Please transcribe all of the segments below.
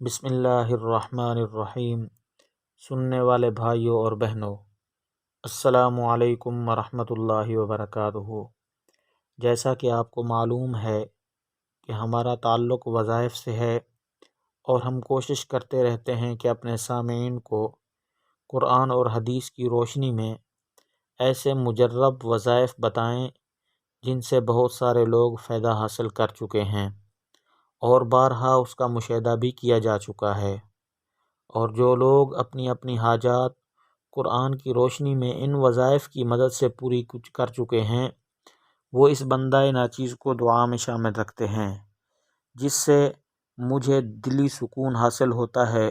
بسم اللہ الرحمن الرحیم۔ سننے والے بھائیوں اور بہنوں، السلام علیکم ورحمۃ اللہ وبرکاتہ۔ جیسا کہ آپ کو معلوم ہے کہ ہمارا تعلق وظائف سے ہے، اور ہم کوشش کرتے رہتے ہیں کہ اپنے سامعین کو قرآن اور حدیث کی روشنی میں ایسے مجرب وظائف بتائیں جن سے بہت سارے لوگ فائدہ حاصل کر چکے ہیں، اور بارہا اس کا مشاہدہ بھی کیا جا چکا ہے۔ اور جو لوگ اپنی اپنی حاجات قرآن کی روشنی میں ان وظائف کی مدد سے پوری کچھ کر چکے ہیں، وہ اس بندہ ناچیز کو دعا میں شامل رکھتے ہیں، جس سے مجھے دلی سکون حاصل ہوتا ہے۔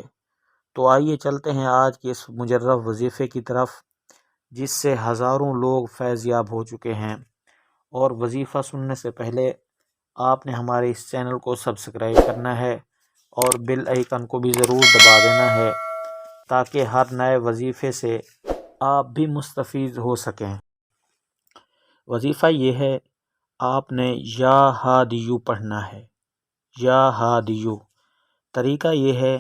تو آئیے چلتے ہیں آج کے اس مجرب وظیفے کی طرف، جس سے ہزاروں لوگ فیض یاب ہو چکے ہیں۔ اور وظیفہ سننے سے پہلے آپ نے ہمارے اس چینل کو سبسکرائب کرنا ہے اور بیل آئیکن کو بھی ضرور دبا دینا ہے، تاکہ ہر نئے وظیفے سے آپ بھی مستفید ہو سکیں۔ وظیفہ یہ ہے، آپ نے یا ہادیو پڑھنا ہے، یا ہادیو۔ طریقہ یہ ہے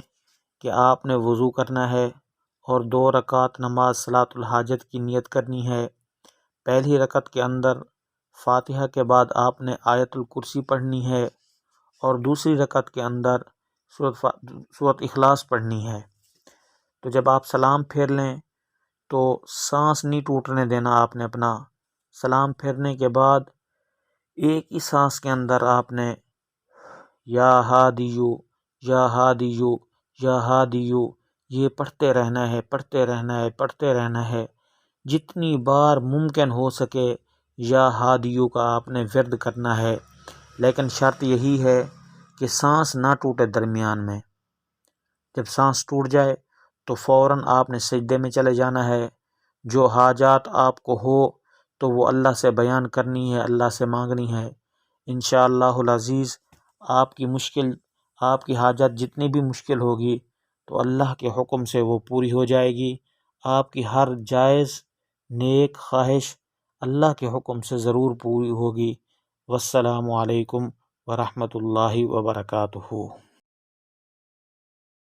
کہ آپ نے وضو کرنا ہے اور 2 رکعت نماز صلاۃ الحاجت کی نیت کرنی ہے۔ پہلی رکعت کے اندر فاتحہ کے بعد آپ نے آیت الکرسی پڑھنی ہے، اور دوسری رکعت کے اندر سورۃ اخلاص پڑھنی ہے۔ تو جب آپ سلام پھیر لیں تو سانس نہیں ٹوٹنے دینا آپ نے اپنا۔ سلام پھیرنے کے بعد ایک ہی سانس کے اندر آپ نے یا ہادیو یا ہادیو یا ہادیو یہ پڑھتے رہنا ہے، پڑھتے رہنا ہے، پڑھتے رہنا ہے۔ جتنی بار ممکن ہو سکے یا ہادیو کا آپ نے ورد کرنا ہے، لیکن شرط یہی ہے کہ سانس نہ ٹوٹے درمیان میں۔ جب سانس ٹوٹ جائے تو فوراً آپ نے سجدے میں چلے جانا ہے۔ جو حاجات آپ کو ہو تو وہ اللہ سے بیان کرنی ہے، اللہ سے مانگنی ہے۔ انشاءاللہ العزیز آپ کی مشکل، آپ کی حاجت جتنی بھی مشکل ہوگی تو اللہ کے حکم سے وہ پوری ہو جائے گی۔ آپ کی ہر جائز نیک خواہش اللہ کے حکم سے ضرور پوری ہوگی۔ والسلام علیکم ورحمۃ اللہ وبرکاتہ۔